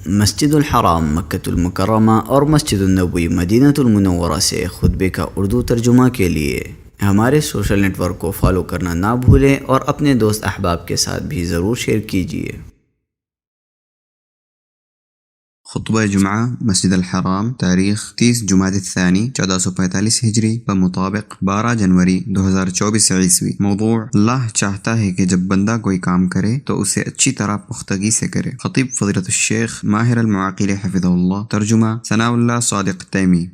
مسجد الحرام مکۃ المکرمہ اور مسجد النبوی مدینہ المنورہ سے خطبے کا اردو ترجمہ کے لیے ہمارے سوشل نیٹ ورک کو فالو کرنا نہ بھولیں اور اپنے دوست احباب کے ساتھ بھی ضرور شیئر کیجیے۔ خطبہ جمعہ مسجد الحرام تاریخ 30 جمادی الثانی 1445 ہجری بمطابق 12 جنوری 2024 عیسوی۔ موضوع: اللہ چاہتا ہے کہ جب بندہ کوئی کام کرے تو اسے اچھی طرح پختگی سے کرے۔ خطیب فضیلۃ الشیخ ماہر المعاقل حفظہ اللہ۔ ترجمہ ثناء اللہ صادق تیمی۔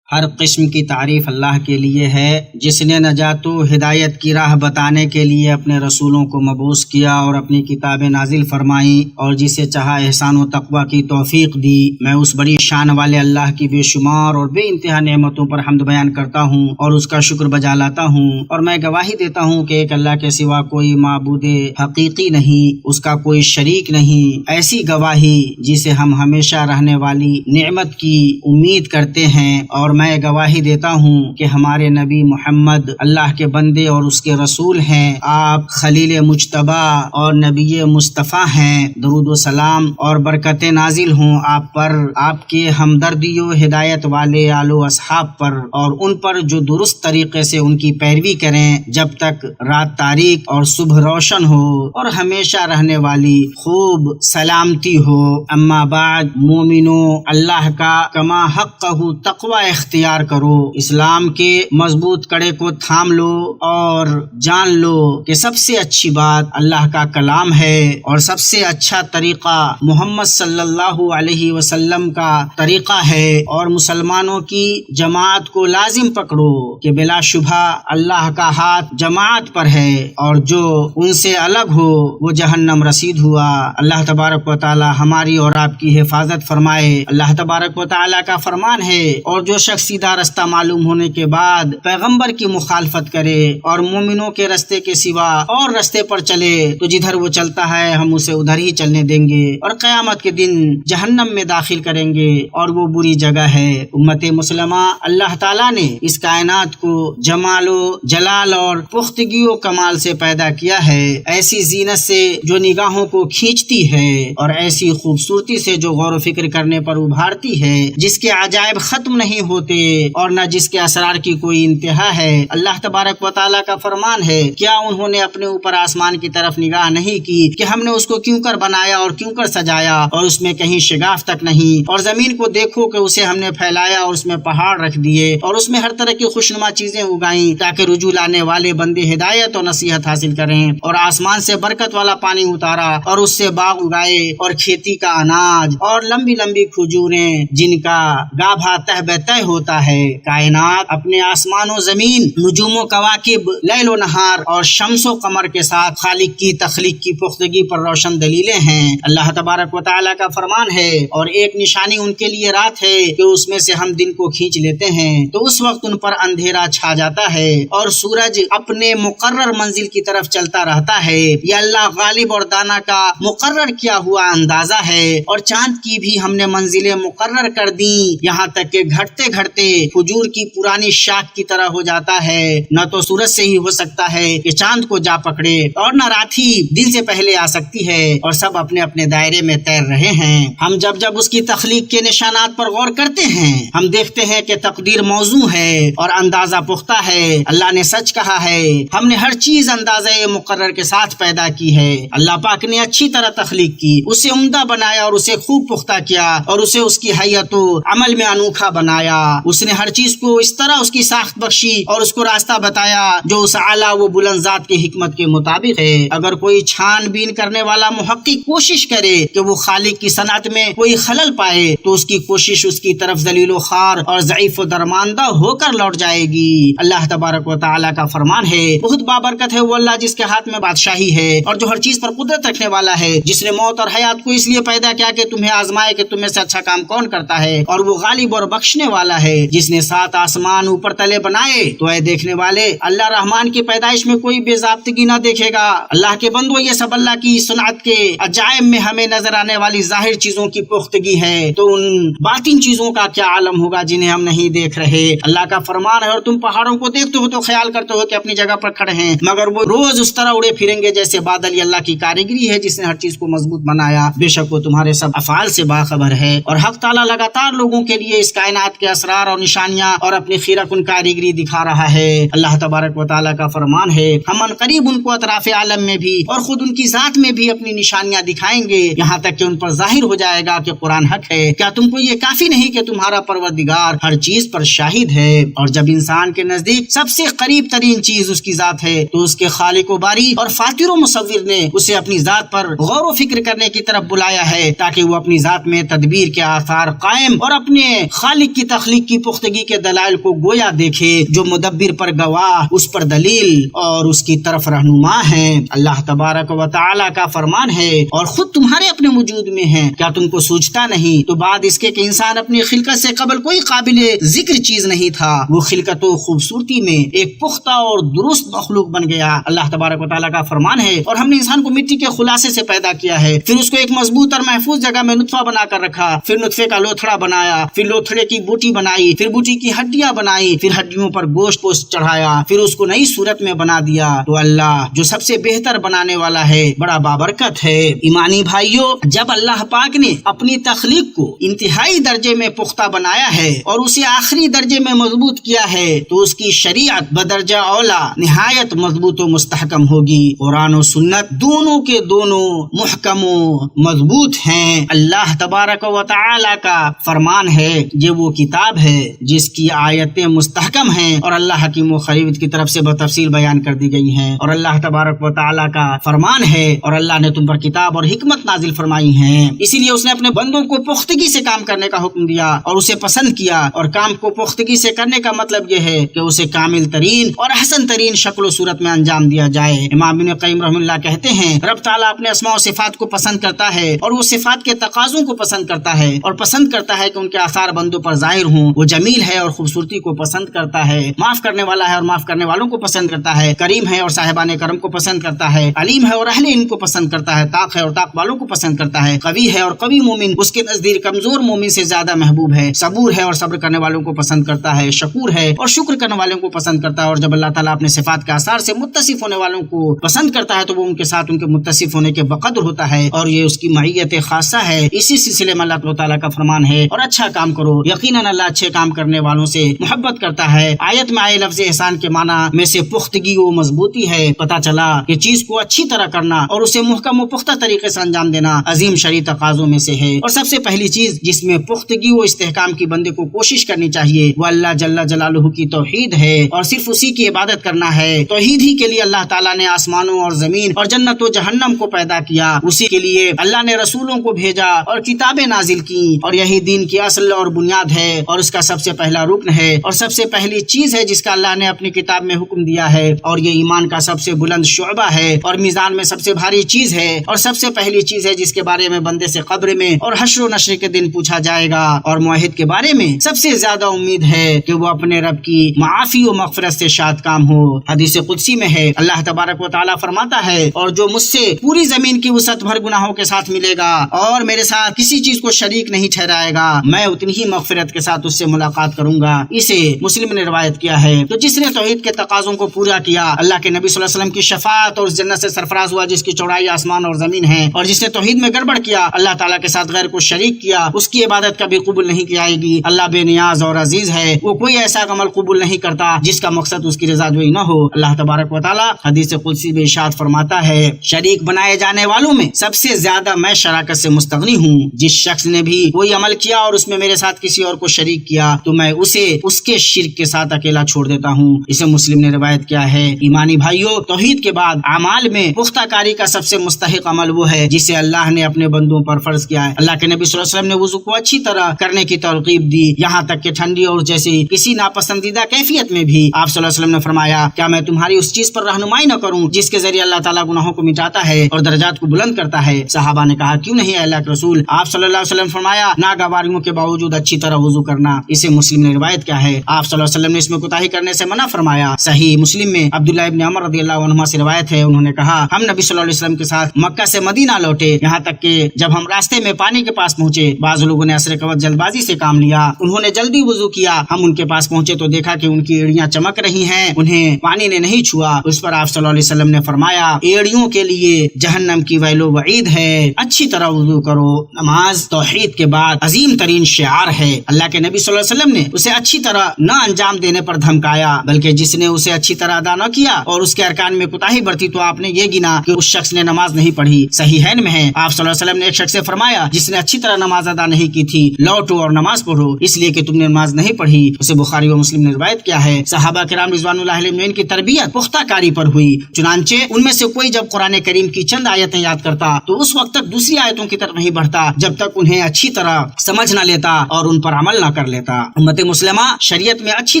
ہر قسم کی تعریف اللہ کے لیے ہے جس نے نجات و ہدایت کی راہ بتانے کے لیے اپنے رسولوں کو مبعوث کیا اور اپنی کتابیں نازل فرمائیں اور جسے چاہا احسان و تقوی کی توفیق دی۔ میں اس بڑی شان والے اللہ کی بے شمار اور بے انتہا نعمتوں پر حمد بیان کرتا ہوں اور اس کا شکر بجا لاتا ہوں، اور میں گواہی دیتا ہوں کہ ایک اللہ کے سوا کوئی معبود حقیقی نہیں، اس کا کوئی شریک نہیں۔ ایسی گواہی جسے ہم ہمیشہ رہنے والی نعمت کی امید کرتے ہیں، اور میں گواہی دیتا ہوں کہ ہمارے نبی محمد اللہ کے بندے اور اس کے رسول ہیں۔ آپ خلیل مجتبی اور نبی مصطفیٰ ہیں۔ درود و سلام اور برکتیں نازل ہوں آپ پر، آپ کے ہمدردی و ہدایت والے آل و اصحاب پر، اور ان پر جو درست طریقے سے ان کی پیروی کریں جب تک رات تاریک اور صبح روشن ہو اور ہمیشہ رہنے والی خوب سلامتی ہو۔ اما بعد، مومنو، اللہ کا کما حقہ تقوی اختیار کرو، اسلام کے مضبوط کڑے کو تھام لو اور جان لو کہ سب سے اچھی بات اللہ کا کلام ہے اور سب سے اچھا طریقہ محمد صلی اللہ علیہ وسلم کا طریقہ ہے، اور مسلمانوں کی جماعت کو لازم پکڑو کہ بلا شبہ اللہ کا ہاتھ جماعت پر ہے اور جو ان سے الگ ہو وہ جہنم رسید ہوا۔ اللہ تبارک و تعالی ہماری اور آپ کی حفاظت فرمائے۔ اللہ تبارک و تعالی کا فرمان ہے، اور جو شخص سیدھا رستہ معلوم ہونے کے بعد پیغمبر کی مخالفت کرے اور مومنوں کے رستے کے سوا اور رستے پر چلے تو جدھر وہ چلتا ہے ہم اسے ادھر ہی چلنے دیں گے اور قیامت کے دن جہنم میں داخل کریں گے، اور وہ بری جگہ ہے۔ امت مسلمہ، اللہ تعالیٰ نے اس کائنات کو جمال و جلال اور پختگی و کمال سے پیدا کیا ہے، ایسی زینت سے جو نگاہوں کو کھینچتی ہے اور ایسی خوبصورتی سے جو غور و فکر کرنے پر ابھارتی ہے، جس کے عجائب ختم نہیں ہوتے اور نہ جس کے اسرار کی کوئی انتہا ہے۔ اللہ تبارک و تعالیٰ کا فرمان ہے، کیا انہوں نے اپنے اوپر آسمان کی طرف نگاہ نہیں کی کہ ہم نے اس کو کیوں کر بنایا اور کیوں کر سجایا، اور اس میں کہیں شگاف تک نہیں، اور زمین کو دیکھو کہ اسے ہم نے پھیلایا اور اس میں پہاڑ رکھ دیے اور اس میں ہر طرح کی خوشنما چیزیں اگائیں تاکہ رجوع لانے والے بندے ہدایت اور نصیحت حاصل کریں، اور آسمان سے برکت والا پانی اتارا اور اس سے باغ اگائے اور کھیتی کا اناج اور لمبی لمبی کھجوریں جن کا گابھا تہ بہ تہ ہوتا ہے۔ کائنات اپنے آسمان و زمین، نجوم و کواکب، لیل و نہار اور شمس و قمر کے ساتھ خالق کی تخلیق کی پختگی پر روشن دلیلیں ہیں۔ اللہ تبارک و تعالیٰ کا فرمان ہے، اور ایک نشانی ان کے لیے رات ہے کہ اس میں سے ہم دن کو کھینچ لیتے ہیں تو اس وقت ان پر اندھیرا چھا جاتا ہے اور سورج اپنے مقرر منزل کی طرف چلتا رہتا ہے۔ یہ اللہ غالب اور دانا کا مقرر کیا ہوا اندازہ ہے، اور چاند کی بھی ہم نے منزلیں مقرر کر دیں، یہاں تک کہ گھٹتے گھٹتے کھجور کی پرانی شاخ کی طرح ہو جاتا ہے۔ نہ تو سورج سے ہی ہو سکتا ہے کہ چاند کو جا پکڑے، اور نہ رات ہی دن سے پہلے آ سکتی ہے، اور سب اپنے اپنے دائرے میں تیر رہے ہیں۔ ہم جب اس کی تخلیق کے نشانات پر غور کرتے ہیں ہم دیکھتے ہیں کہ تقدیر موزوں ہے اور اندازہ پختہ ہے۔ اللہ نے سچ کہا ہے، ہم نے ہر چیز اندازہ مقرر کے ساتھ پیدا کی ہے۔ اللہ پاک نے اچھی طرح تخلیق کی، اسے عمدہ بنایا اور اسے خوب پختہ کیا، اور اسے اس کی حیت و عمل میں انوکھا بنایا۔ اس نے ہر چیز کو اس طرح اس کی ساخت بخشی اور اس کو راستہ بتایا جو اس اعلیٰ و بلند ذات کی حکمت کے مطابق ہے۔ اگر کوئی چھان بین کرنے والا محقق کوشش کرے کہ وہ خالق کی صنعت میں کوئی خلل پائے تو اس کی کوشش اس کی طرف ذلیل و خوار اور ضعیف و درماندہ ہو کر لوٹ جائے گی۔ اللہ تبارک و تعالیٰ کا فرمان ہے، بہت بابرکت ہے وہ اللہ جس کے ہاتھ میں بادشاہی ہے اور جو ہر چیز پر قدرت رکھنے والا ہے، جس نے موت اور حیات کو اس لیے پیدا کیا کہ تمہیں آزمائے کہ تم میں سے اچھا کام کون کرتا ہے، اور وہ غالب اور بخشنے والا ہے جس نے 7 آسمان اوپر تلے بنائے، تو اے دیکھنے والے، اللہ رحمان کی پیدائش میں کوئی بے ضابطگی نہ دیکھے گا۔ اللہ کے بندو، یہ سب اللہ کی صنعت کے عجائب میں ہمیں نظر آنے والی ظاہر چیزوں کی پختگی ہے، تو ان باطن چیزوں کا کیا عالم ہوگا جنہیں ہم نہیں دیکھ رہے۔ اللہ کا فرمان ہے، اور تم پہاڑوں کو دیکھتے ہو تو خیال کرتے ہو کہ اپنی جگہ پر کھڑے ہیں، مگر وہ روز اس طرح اڑے پھریں گے جیسے بادل۔ یہ اللہ کی کاریگری ہے جس نے ہر چیز کو مضبوط بنایا، بے شک وہ تمہارے سب افعال سے باخبر ہے۔ اور حق تعالیٰ لگاتار لوگوں کے لیے اس کائنات کے اسرار اور نشانیاں اور اپنی خیرہ کن کاریگری دکھا رہا ہے۔ اللہ تبارک و تعالیٰ کا فرمان ہے، ہم ان قریب ان کو اطراف عالم میں بھی اور خود ان کی ذات میں بھی اپنی نشانیاں دکھائیں گے، یہاں تک کہ ان پر ظاہر ہو جائے گا کہ قرآن حق ہے۔ کیا تم کو یہ کافی نہیں کہ تمہارا پروردگار ہر چیز پر شاہد ہے؟ اور جب انسان کے نزدیک سب سے قریب ترین چیز اس کی ذات ہے، تو اس کے خالق و باری اور فاطر و مصور نے اسے اپنی ذات پر غور و فکر کرنے کی طرف بلایا ہے، تاکہ وہ اپنی ذات میں تدبیر کے آثار قائم اور اپنے خالق کی تخلیق کی پختگی کے دلائل کو گویا دیکھے، جو مدبر پر گواہ، اس پر دلیل اور اس کی طرف رہنما ہے۔ اللہ تبارک و تعالیٰ کا فرمان ہے، اور خود تمہارے اپنے وجود میں ہے، کیا تم کو سوچتا نہیں؟ تو بعد اس کے کہ انسان اپنی خلقت سے قبل کوئی قابل ذکر چیز نہیں تھا، وہ خلقت و خوبصورتی میں ایک پختہ اور درست مخلوق بن گیا۔ اللہ تبارک و تعالیٰ کا فرمان ہے، اور ہم نے انسان کو مٹی کے خلاصے سے پیدا کیا ہے، پھر اس کو ایک مضبوط اور محفوظ جگہ میں نطفہ بنا کر رکھا، پھر نطفے کا لوتھڑا بنایا، پھر لوتھڑے کی بوٹی بنائی، پھر بوٹی کی ہڈیاں بنائی، پھر ہڈیوں پر گوشت پوست چڑھایا، پھر اس کو نئی صورت میں بنا دیا۔ تو اللہ جو سب سے بہتر بنانے والا ہے، بڑا بابرکت ہے۔ ایمانی بھائیوں، جب اللہ پاک نے اپنی تخلیق کو انتہائی درجے میں پختہ بنایا ہے اور اسے آخری درجے میں مضبوط کیا ہے، تو اس کی شریعت بدرجہ اولا نہایت مضبوط و مستحکم ہوگی۔ قرآن و سنت دونوں کے دونوں محکم و مضبوط ہیں۔ اللہ تبارک و تعالی کا فرمان ہے، یہ وہ کتاب ہے جس کی آیتیں مستحکم ہیں اور اللہ حکیم و خبیر کی طرف سے بتفصیل بیان کر دی گئی ہیں۔ اور اللہ تبارک و تعالی کا فرمان ہے، اور اللہ نے تم پر کتاب اور حکمت نازل فرمائی ہیں، اسی لیے اس نے اپنے بندوں کو پختگی سے کام کرنے کا حکم دیا اور اسے پسند کیا۔ اور کام کو پختگی سے کرنے کا مطلب یہ ہے کہ اسے کامل ترین اور احسن ترین شکل و صورت میں انجام دیا جائے۔ امام ابن قیم رحمہ اللہ کہتے ہیں، رب تعالیٰ اپنے اسماء و صفات کو پسند کرتا ہے، اور وہ صفات کے تقاضوں کو پسند کرتا ہے، اور پسند کرتا ہے کہ ان کے آثار بندوں پر ظاہر ہوں۔ وہ جمیل ہے اور خوبصورتی کو پسند کرتا ہے، معاف کرنے والا ہے اور معاف کرنے والوں کو پسند کرتا ہے، کریم ہے اور صاحبان کرم کو پسند کرتا ہے، علیم ہے اور اہل علم کو پسند کرتا ہے، طاق ہے اور طاق والوں کو پسند کرتا ہے، قوی ہے اور قوی مومن اس کے نزدیک کمزور مومن سے زیادہ محبوب ہے، صبور ہے اور صبر کرنے والوں کو پسند کرتا ہے، شکور ہے اور شکر کرنے والوں کو پسند کرتا ہے۔ اور جب اللہ تعالیٰ اپنے صفات کے آثار سے متصف ہونے والوں کو پسند کرتا ہے، تو وہ ان کے ساتھ ان کے متصف ہونے کے بقدر ہوتا ہے، اور یہ اس کی معیت خاصہ ہے۔ اسی سلسلے میں اللہ تعالیٰ کا فرمان ہے، اور اچھا کام کرو، یقیناً اللہ اچھے کام کرنے والوں سے محبت کرتا ہے۔ آیت میں آئے لفظ احسان کے معنی میں سے پختگی و مضبوطی ہے۔ پتہ چلا کہ چیز کو اچھی طرح کرنا اور اسے محکم و پختہ طریقے سے انجام دینا عظیم شرعی تقاضوں میں سے ہے۔ اور سب سے پہلی چیز جس میں پختگی و استحکام کی بندے کو کوشش کرنی چاہیے، وہ اللہ جل جلالہ کی توحید ہے، اور صرف اسی کی عبادت کرنا ہے۔ توحید ہی کے لیے اللہ تعالیٰ نے آسمانوں اور زمین اور جنت و جہنم کو پیدا کیا، اسی کے لیے اللہ نے رسولوں کو بھیجا اور کتابیں نازل کی، اور یہی دین کی اصل اور بنیاد ہے، اور اس کا سب سے پہلا رکن ہے، اور سب سے پہلی چیز ہے جس کا اللہ نے اپنی کتاب میں حکم دیا ہے، اور یہ ایمان کا سب سے بلند شعبہ ہے، اور میزان میں سب سے بھاری چیز ہے، اور سب سے پہلی چیز ہے جس کے بارے میں بندے سے قبر میں اور حشر و نشر کے دن پوچھا جائے گا۔ اور موحد کے بارے میں سب سے زیادہ امید ہے کہ وہ اپنے رب کی معافی و مغفرت سے شاد کام ہو۔ حدیث قدسی میں ہے، اللہ تبارک و تعالیٰ فرماتا ہے، اور جو مجھ سے پوری زمین کی وسعت بھر گناہوں کے ساتھ ملے گا اور میرے ساتھ کسی چیز کو شریک نہیں ٹھہرائے گا، میں اتنی ہی مغفرت کے ساتھ اس سے ملاقات کروں گا۔ اسے مسلم نے روایت کیا ہے۔ تو جس نے توحید کے تقاضوں کو پورا کیا، اللہ کے نبی صلی اللہ علیہ وسلم کی شفاعت اور اس جنت سے سرفراز ہوا جس کی چوڑائی آسمان اور زمین ہے، اور جس نے توحید میں گڑبڑ کیا، اللہ تعالیٰ کے ساتھ غیر کو شریک کیا، اس کی عبادت کبھی قبول نہیں کی جائے گی۔ اللہ بے نیاز اور عزیز ہے، وہ کوئی ایسا عمل قبول نہیں کرتا جس کا مقصد اس کی رضا جوئی نہ ہو۔ اللہ تبارک و تعالیٰ حدیث قدسی میں ارشاد فرماتا ہے، شریک بنائے جانے والوں میں سب سے زیادہ میں شراکت سے مستغنی ہوں۔ جس شخص نے بھی کوئی عمل کیا اور اس میں میرے ساتھ کسی اور کو شریک کیا، تو میں اسے اس کے شرک کے ساتھ اکیلا چھوڑ دیتا ہوں۔ اسے مسلم نے روایت کیا ہے۔ ایمانی بھائیوں، توحید کے بعد اعمال میں پختہ کاری کا سب سے مستحق عمل وہ ہے جسے اللہ نے اپنے بندوں پر فرض کیا ہے۔ اللہ کے نبی صلی اللہ علیہ وسلم نے وضو کو اچھی طرح کرنے کی ترغیب دی، یہاں تک کہ ٹھنڈی اور جیسی کسی ناپسندیدہ کیفیت میں بھی آپ صلی اللہ علیہ وسلم نے فرمایا، کیا میں تمہاری اس چیز پر رہنمائی نہ کروں جس کے ذریعے اللہ تعالیٰ گناہوں کو مٹاتا ہے اور درجات کو بلند کرتا ہے؟ صحابہ نے کہا، کیوں نہیں اے اللہ کے رسول؟ آپ صلی اللہ علیہ وسلم فرمایا، ناگواریوں کے باوجود اچھی طرح وضو کرنے کرنا، اسے مسلم نے روایت کیا ہے۔ آپ صلی اللہ علیہ وسلم نے اس میں کوتاہی کرنے سے منع فرمایا۔ صحیح مسلم میں عبداللہ ابن عمر رضی اللہ عنہما سے روایت ہے، انہوں نے کہا ہم نبی صلی اللہ علیہ وسلم کے ساتھ مکہ سے مدینہ لوٹے، یہاں تک کہ جب ہم راستے میں پانی کے پاس پہنچے، بعض لوگوں نے عصر کے وقت جلد بازی سے کام لیا، انہوں نے جلدی وضو کیا، ہم ان کے پاس پہنچے تو دیکھا کہ ان کی ایڑیاں چمک رہی ہیں، انہیں پانی نے نہیں چھوا۔ اس پر آپ صلی اللہ علیہ وسلم نے فرمایا ایڑیوں کے لیے جہنم کی ویل و وعید ہے، اچھی طرح وضو کرو۔ نماز توحید کے بعد عظیم ترین شعار ہے۔ اللہ کے نبی صلی اللہ علیہ وسلم نے اسے اچھی طرح نہ انجام دینے پر دھمکایا، بلکہ جس نے اسے اچھی طرح ادا نہ کیا اور اس کے ارکان میں کوتاہی برتی تو آپ نے یہ گنا کہ اس شخص نے نماز نہیں پڑھی۔ صحیحین میں ہے، آپ صلی اللہ علیہ وسلم نے ایک شخص سے فرمایا جس نے اچھی طرح نماز ادا نہیں کی تھی، لوٹو اور نماز پڑھو، اس لیے کہ تم نے نماز نہیں پڑھی۔ اسے بخاری و مسلم نے روایت کیا ہے۔ صحابہ کرام رضوان اللہ علیہم کی تربیت پختہ کاری پر ہوئی، چنانچہ ان میں سے کوئی جب قرآن کریم کی چند آیتیں یاد کرتا تو اس وقت تک دوسری آیتوں کی طرف نہیں بڑھتا جب تک انہیں اچھی طرح سمجھ نہ لیتا اور ان پر عمل نہ کر لیتا۔ امت مسلمہ شریعت میں اچھی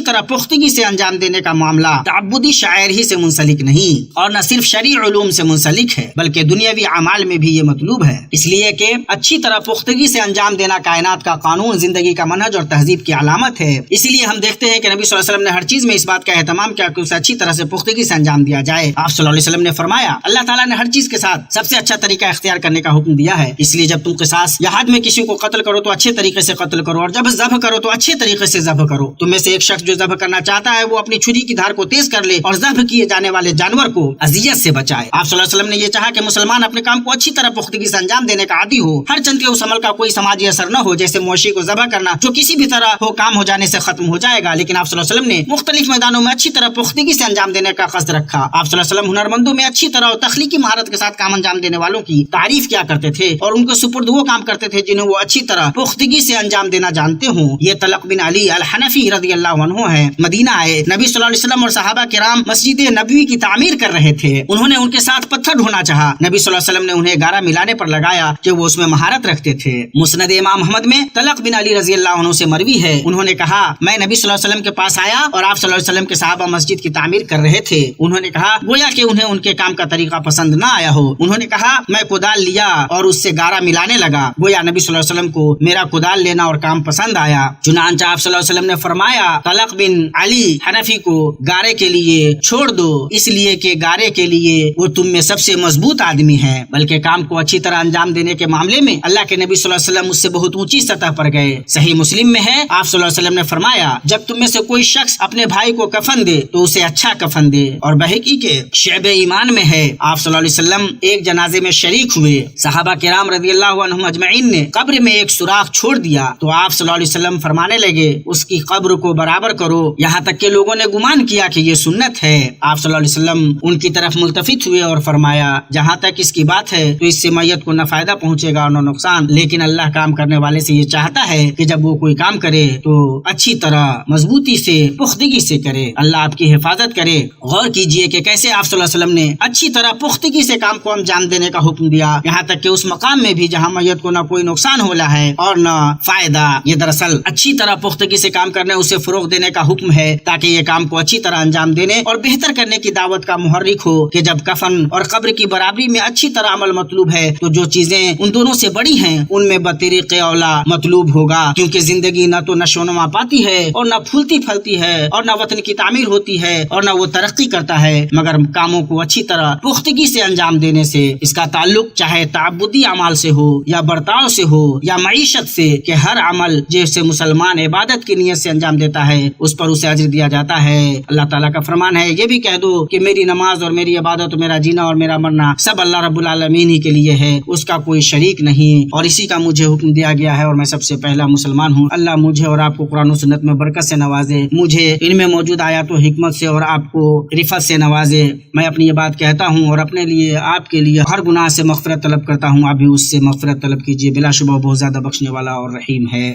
طرح پختگی سے انجام دینے کا معاملہ تعبدی شعائر ہی سے منسلک نہیں اور نہ صرف شرعی علوم سے منسلک ہے بلکہ دنیاوی اعمال میں بھی یہ مطلوب ہے، اس لیے کہ اچھی طرح پختگی سے انجام دینا کائنات کا قانون، زندگی کا منہج اور تہذیب کی علامت ہے۔ اسی لیے ہم دیکھتے ہیں کہ نبی صلی اللہ علیہ وسلم نے ہر چیز میں اس بات کا اہتمام کیا کہ اسے اچھی طرح سے پختگی سے انجام دیا جائے۔ آپ صلی اللہ علیہ وسلم نے فرمایا اللہ تعالیٰ نے ہر چیز کے ساتھ سب سے اچھا طریقہ اختیار کرنے کا حکم دیا ہے، اس لیے جب تم قصاص یا حد میں کسی کو قتل کرو تو اچھے طریقے سے قتل کرو اور جب ذبح کرو تو اچھے طریقے سے ذبح کرو۔ تم میں سے ایک شخص جو ذبح کرنا چاہتا ہے وہ اپنی چھری کی دھار کو تیز کر لے اور ذبح کیے جانے والے جانور کو اذیت سے بچائے۔ آپ صلی اللہ علیہ وسلم نے یہ چاہا کہ مسلمان اپنے کام کو اچھی طرح پختگی سے انجام دینے کا عادی ہو، ہر چند کے اس عمل کا کوئی سماجی اثر نہ ہو، جیسے مویشی کو ذبح کرنا جو کسی بھی طرح ہو کام ہو جانے سے ختم ہو جائے گا، لیکن آپ صلی اللہ علیہ وسلم نے مختلف میدانوں میں اچھی طرح پختگی سے انجام دینے کا قصد رکھا۔ آپ صلی اللہ علیہ وسلم ہنرمندوں میں اچھی طرح اور تخلیقی مہارت کے ساتھ کام انجام دینے والوں کی تعریف کیا کرتے تھے اور ان کو سپرد وہ کام کرتے تھے جنہیں وہ اچھی طرح پختگی سے انجام دینا جانتے ہوں۔ یہ طلق بن علی الحنفی رضی اللہ عنہ ہے، مدینہ آئے، نبی صلی اللہ علیہ وسلم اور صحابہ کرام مسجد نبوی کی تعمیر کر رہے تھے، انہوں نے ان کے ساتھ پتھر ڈھونا چاہا، نبی صلی اللہ علیہ وسلم نے انہیں گارا ملانے پر لگایا کہ وہ اس میں مہارت رکھتے تھے۔ مسند امام احمد میں طلق بن علی رضی اللہ عنہ سے مروی ہے، انہوں نے کہا میں نبی صلی اللہ علیہ وسلم کے پاس آیا اور آپ صلی اللہ علیہ وسلم کے صحابہ مسجد کی تعمیر کر رہے تھے، انہوں نے کہا گویا کہ انہیں ان کے کام کا طریقہ پسند نہ آیا ہو، انہوں نے کہا میں کدال لیا اور اس سے گارا ملانے لگا، گویا نبی صلی اللہ علیہ وسلم کو میرا کدال لینا اور کام پسند آیا، چنانچہ آپ صلی اللہ علیہ وسلم نے فرمایا طلق بن علی حنفی کو گارے کے لیے چھوڑ دو، اس لیے کہ گارے کے لیے وہ تم میں سب سے مضبوط آدمی ہے، بلکہ کام کو اچھی طرح انجام دینے کے معاملے میں اللہ کے نبی صلی اللہ علیہ وسلم اس سے بہت اونچی سطح پر گئے۔ صحیح مسلم میں ہے، آپ صلی اللہ علیہ وسلم نے فرمایا جب تم میں سے کوئی شخص اپنے بھائی کو کفن دے تو اسے اچھا کفن دے، اور بہقی کے شعب ایمان میں ہے آپ صلی اللہ علیہ وسلم ایک جنازے میں شریک ہوئے، صحابہ کرام رضی اللہ عنہم اجمعین نے قبر میں ایک سوراخ چھوڑ دیا تو آپ صلی اللہ علیہ وسلم فرمانے لگے اس کی قبر کو برابر کرو، یہاں تک کہ لوگوں نے گمان کیا کہ یہ سنت ہے۔ آپ صلی اللہ علیہ وسلم ان کی طرف ملتفت ہوئے اور فرمایا جہاں تک اس کی بات ہے تو اس سے میت کو نہ فائدہ پہنچے گا اور نہ نقصان، لیکن اللہ کام کرنے والے سے یہ چاہتا ہے کہ جب وہ کوئی کام کرے تو اچھی طرح مضبوطی سے پختگی سے کرے، اللہ آپ کی حفاظت کرے۔ غور کیجئے کہ کیسے آپ صلی اللہ علیہ وسلم نے اچھی طرح پختگی سے کام کو انجام دینے کا حکم دیا، یہاں تک کہ اس مقام میں بھی جہاں میت کو نہ کوئی نقصان ہونا ہے اور نہ فائدہ۔ یہ دراصل اچھی طرح پختگی سے کام کرنے اسے فروغ دینے کا حکم ہے تاکہ یہ کام کو اچھی طرح انجام دینے اور بہتر کرنے کی دعوت کا محرک ہو کہ جب کفن اور قبر کی برابری میں اچھی طرح عمل مطلوب ہے تو جو چیزیں ان دونوں سے بڑی ہیں ان میں بطریق اولا مطلوب ہوگا، کیونکہ زندگی نہ تو نشو و نما پاتی ہے اور نہ پھولتی پھلتی ہے اور نہ وطن کی تعمیر ہوتی ہے اور نہ وہ ترقی کرتا ہے مگر کاموں کو اچھی طرح پختگی سے انجام دینے سے۔ اس کا تعلق چاہے تعبدی اعمال سے ہو یا برتاؤ سے ہو یا معیشت سے، کہ ہر عمل جیسے مسلمان عبادت کی نیت سے انجام دیتا ہے اس پر اسے اجر دیا جاتا ہے۔ اللہ تعالیٰ کا فرمان ہے یہ بھی کہہ دو کہ میری نماز اور میری عبادت اور میرا جینا اور میرا مرنا سب اللہ رب العالمین ہی کے لیے ہے، اس کا کوئی شریک نہیں، اور اسی کا مجھے حکم دیا گیا ہے اور میں سب سے پہلا مسلمان ہوں۔ اللہ مجھے اور آپ کو قرآن و سنت میں برکت سے نوازے، مجھے ان میں موجود آیات و حکمت سے اور آپ کو رفت سے نوازے۔ میں اپنی یہ بات کہتا ہوں اور اپنے لیے آپ کے لیے ہر گناہ سے مغفرت طلب کرتا ہوں، آپ بھی اس سے مغفرت طلب کیجیے، بلا شبہ بہت زیادہ بخشنے والا اور رحیم ہے۔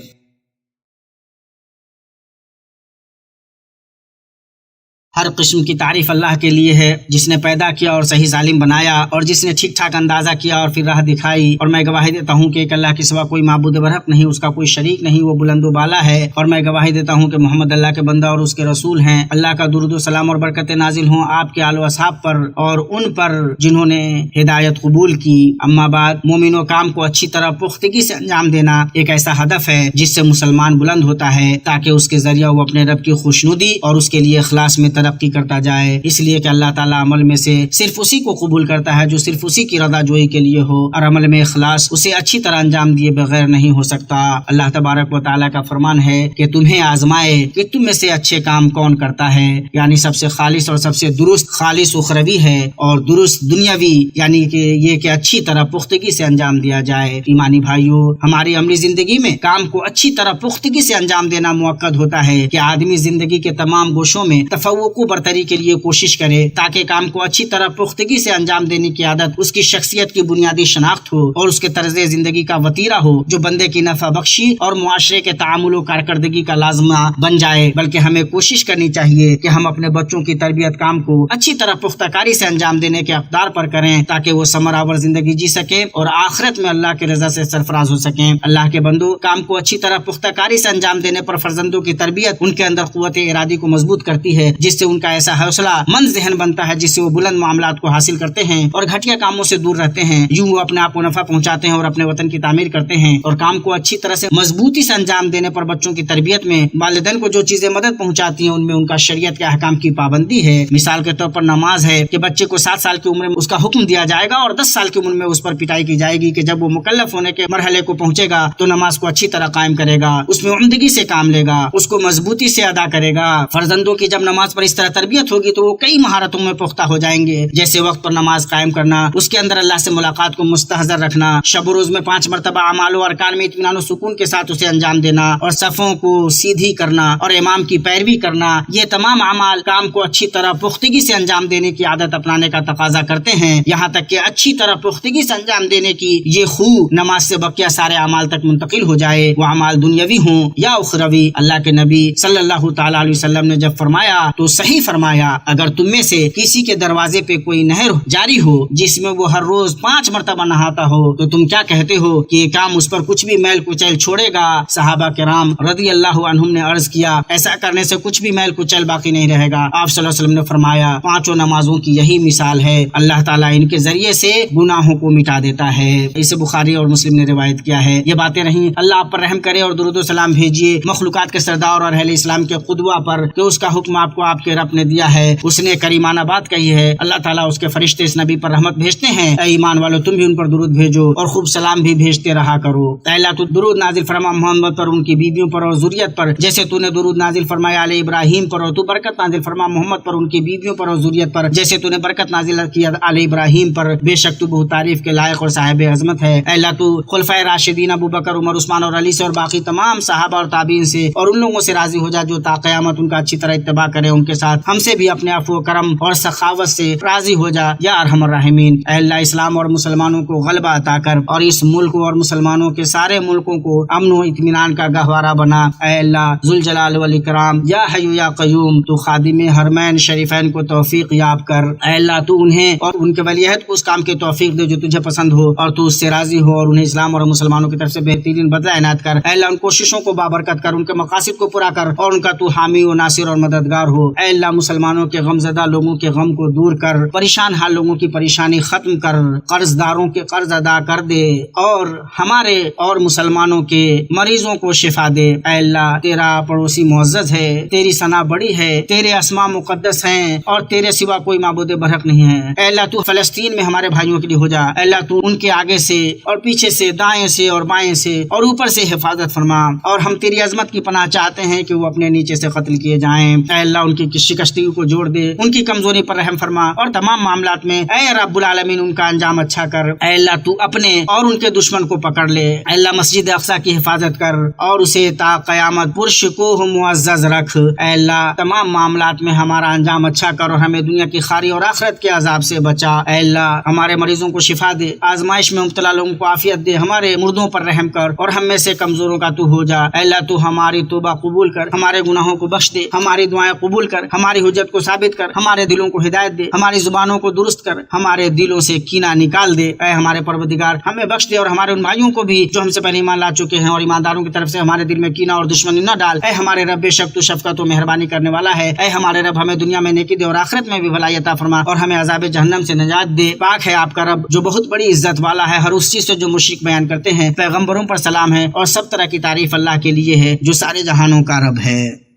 ہر قسم کی تعریف اللہ کے لیے ہے، جس نے پیدا کیا اور صحیح ظالم بنایا، اور جس نے ٹھیک ٹھاک اندازہ کیا اور پھر راہ دکھائی، اور میں گواہی دیتا ہوں کہ ایک اللہ کے سوا کوئی معبود برحق نہیں، اس کا کوئی شریک نہیں، وہ بلند و بالا ہے، اور میں گواہی دیتا ہوں کہ محمد اللہ کے بندہ اور اس کے رسول ہیں۔ اللہ کا درود و سلام اور برکتیں نازل ہوں آپ کے آل و اصحاب پر اور ان پر جنہوں نے ہدایت قبول کی۔ اما بعد، مومنوں، کام کو اچھی طرح پختگی سے انجام دینا ایک ایسا ہدف ہے جس سے مسلمان بلند ہوتا ہے، تاکہ اس کے ذریعہ وہ اپنے رب کی خوشنودی اور اس کے لیے اخلاص میں ترقی کرتا جائے، اس لیے کہ اللہ تعالیٰ عمل میں سے صرف اسی کو قبول کرتا ہے جو صرف اسی کی رضا جوئی کے لیے ہو، اور عمل میں اخلاص اسے اچھی طرح انجام دیے بغیر نہیں ہو سکتا۔ اللہ تبارک و تعالیٰ کا فرمان ہے کہ تمہیں آزمائے کہ تم میں سے اچھے کام کون کرتا ہے، یعنی سب سے خالص اور سب سے درست خالص اخروی ہے، اور درست دنیاوی یعنی کہ یہ کہ اچھی طرح پختگی سے انجام دیا جائے۔ ایمانی بھائیوں، ہماری عملی زندگی میں کام کو اچھی طرح پختگی سے انجام دینا موقع ہوتا ہے کہ آدمی زندگی کے تمام گوشوں میں تفوق و برتری کے لیے کوشش کرے، تاکہ کام کو اچھی طرح پختگی سے انجام دینے کی عادت اس کی شخصیت کی بنیادی شناخت ہو اور اس کے طرز زندگی کا وتیرہ ہو، جو بندے کی نفع بخشی اور معاشرے کے تعامل و کارکردگی کا لازمہ بن جائے۔ بلکہ ہمیں کوشش کرنی چاہیے کہ ہم اپنے بچوں کی تربیت کام کو اچھی طرح پختہ کاری سے انجام دینے کے اقدار پر کریں، تاکہ وہ ثمرآور زندگی جی سکیں اور آخرت میں اللہ کے رضا سے سرفراز ہو سکیں۔ اللہ کے بندو، کام کو اچھی طرح پختہ کاری سے انجام دینے پر فرزندوں کی تربیت ان کے اندر قوت ارادی کو مضبوط کرتی ہے، جس سے ان کا ایسا حوصلہ مند ذہن بنتا ہے جس سے وہ بلند معاملات کو حاصل کرتے ہیں اور گھٹیا کاموں سے دور رہتے ہیں۔ یوں وہ اپنے آپ کو نفع پہنچاتے ہیں اور اپنے وطن کی تعمیر کرتے ہیں۔ اور کام کو اچھی طرح سے مضبوطی سے انجام دینے پر بچوں کی تربیت میں والدین کو جو چیزیں مدد پہنچاتی ہیں، ان میں ان کا شریعت کے احکام کی پابندی ہے۔ مثال کے طور پر نماز ہے کہ بچے کو 7 سال کی عمر میں اس کا حکم دیا جائے گا اور 10 سال کی عمر میں اس پر پٹائی کی جائے گی کہ جب وہ مکلف ہونے کے مرحلے کو پہنچے گا تو نماز کو اچھی طرح قائم کرے گا، اس میں عمدگی سے کام لے گا، اس کو مضبوطی سے ادا کرے گا۔ فرزندوں کی جب نماز پر اس طرح تربیت ہوگی تو وہ کئی مہارتوں میں پختہ ہو جائیں گے، جیسے وقت پر نماز قائم کرنا، اس کے اندر اللہ سے ملاقات کو مستحضر رکھنا، شب و روز میں 5 مرتبہ اعمال و ارکان میں اطمینان و سکون کے ساتھ اسے انجام دینا، اور صفوں کو سیدھی کرنا اور امام کی پیروی کرنا۔ یہ تمام اعمال کام کو اچھی طرح پختگی سے انجام دینے کی عادت اپنانے کا تقاضا کرتے ہیں، یہاں تک کہ اچھی طرح پختگی سے انجام دینے کی یہ خو نماز سے بقیہ سارے اعمال تک منتقل ہو جائے، وہ اعمال دنیاوی ہوں یا اخروی۔ اللہ کے نبی صلی اللہ تعالی علیہ وسلم نے جب فرمایا تو صحیح فرمایا، اگر تم میں سے کسی کے دروازے پہ کوئی نہر جاری ہو جس میں وہ ہر روز 5 مرتبہ نہاتا ہو تو تم کیا کہتے ہو کہ یہ کام اس پر کچھ بھی میل کچیل چھوڑے گا؟ صحابہ کرام رضی اللہ عنہم نے عرض کیا، ایسا کرنے سے کچھ بھی میل کچیل باقی نہیں رہے گا۔ آپ صلی اللہ علیہ وسلم نے فرمایا، 5 نمازوں کی یہی مثال ہے، اللہ تعالیٰ ان کے ذریعے سے گناہوں کو مٹا دیتا ہے۔ اسے بخاری اور مسلم نے روایت کیا ہے۔ یہ باتیں رہیں، اللہ آپ پر رحم کرے اور درود و سلام بھیجیے مخلوقات کے سردار اور اہل اسلام کے قدوہ پر کہ اس کا حکم آپ کو آپ کے رب نے دیا ہے، اس نے کریمانہ بات کہی ہے۔ اللہ تعالیٰ اس کے فرشتے اس نبی پر رحمت بھیجتے ہیں، اے ایمان والو تم بھی ان پر درود بھیجو اور خوب سلام بھی بھیجتے رہا کرو۔ اے اللہ تو درود نازل فرما محمد پر، ان کی بیویوں پر اور ذریت پر، جیسے تو نے درود نازل فرمایا آل ابراہیم پر، اور تو برکت نازل فرما محمد پر، ان کی بیویوں پر اور ذریت پر، جیسے تو نے برکت نازل کیا آل ابراہیم پر۔ بے شک تو بہت تعریف کے لائق اور صاحب عظمت ہے۔ اے اللہ تو خلفائے راشدین ابو بکر، عمر، عثمان اور علی سے اور باقی تمام صحابہ اور تابعین سے اور ان لوگوں سے راضی ہو جا جو تا قیامت ان کا اچھی طرح اتباع کرے، ان کے ساتھ ہم سے بھی اپنے عفو و کرم اور سخاوت سے راضی ہو جا یا ارحم الراحمین۔ اے اللہ اسلام اور مسلمانوں کو غلبہ عطا کر اور اس ملک اور مسلمانوں کے سارے ملکوں کو امن و اطمینان کا گہوارہ بنا۔ اے اللہ ذوالجلال والاکرام یا حی یا قیوم، تو خادم حرمین شریفین کو توفیق یاب کر۔ اے اللہ تو انہیں اور ان کے ولی عہد کو اس کام کی توفیق دے جو تجھے پسند ہو اور تو اس سے راضی ہو، اور انہیں اسلام اور مسلمانوں کی طرف سے بہترین بدلہ عنایت کر۔ اے اللہ ان کوششوں کو بابرکت کر، ان کے مقاصد کو پورا کر اور ان کا تو حامی و ناصر اور مددگار ہو۔ اے اللہ مسلمانوں کے غم زدہ لوگوں کے غم کو دور کر، پریشان حال لوگوں کی پریشانی ختم کر، قرض داروں کے قرض ادا کر دے اور ہمارے اور مسلمانوں کے مریضوں کو شفا دے۔ اے اللہ تیرا پڑوسی معزز ہے، تیری ثنا بڑی ہے، تیرے اسماء مقدس ہیں اور تیرے سوا کوئی معبود برحق نہیں ہے۔ اے اللہ تو فلسطین میں ہمارے بھائیوں کے لیے ہو جا۔ اے اللہ تو ان کے آگے سے اور پیچھے سے، دائیں سے اور بائیں سے اور اوپر سے حفاظت فرما، اور ہم تیری عظمت کی پناہ چاہتے ہیں کہ وہ اپنے نیچے سے قتل کیے جائیں۔ اے اللہ ان کی شکستگی کو جوڑ دے، ان کی کمزوری پر رحم فرما، اور تمام معاملات میں اے رب العالمین ان کا انجام اچھا کر۔ اے اللہ تو اپنے اور ان کے دشمن کو پکڑ لے۔ اے اللہ مسجد اقصی کی حفاظت کر اور اسے تا قیامت پرشکوہ معزز رکھ۔ اے اللہ تمام معاملات میں ہمارا انجام اچھا کر اور ہمیں دنیا کی خاری اور آخرت کے عذاب سے بچا۔ اے اللہ ہمارے مریضوں کو شفا دے، آزمائش میں مبتلا لوگوں کو عافیت دے، ہمارے مردوں پر رحم کر اور ہم میں سے کمزوروں کا تو ہو جا۔ اے اللہ تو ہماری توبہ قبول کر، ہمارے گناہوں کو بخش دے، ہماری دعائیں قبول کر، ہماری حجت کو ثابت کر، ہمارے دلوں کو ہدایت دے، ہماری زبانوں کو درست کر، ہمارے دلوں سے کینہ نکال دے۔ اے ہمارے پروردگار ہمیں بخش دے اور ہمارے ان بھائیوں کو بھی جو ہم سے پہلے ایمان لا چکے ہیں اور ایمانداروں کی طرف سے ہمارے دل میں کینہ اور دشمنی نہ ڈال۔ اے ہمارے رب بے شک تو شفقت و مہربانی کرنے والا ہے۔ اے ہمارے رب ہمیں دنیا میں نیکی دے اور آخرت میں بھی بھلائی عطا فرما اور ہمیں عذاب جہنم سے نجات دے۔ پاک ہے آپ کا رب جو بہت بڑی عزت والا ہے، ہر اس چیز سے جو مشرک بیان کرتے ہیں۔ پیغمبروں پر سلام ہے اور سب طرح کی تعریف اللہ کے لیے ہے جو سارے جہانوں کا رب ہے۔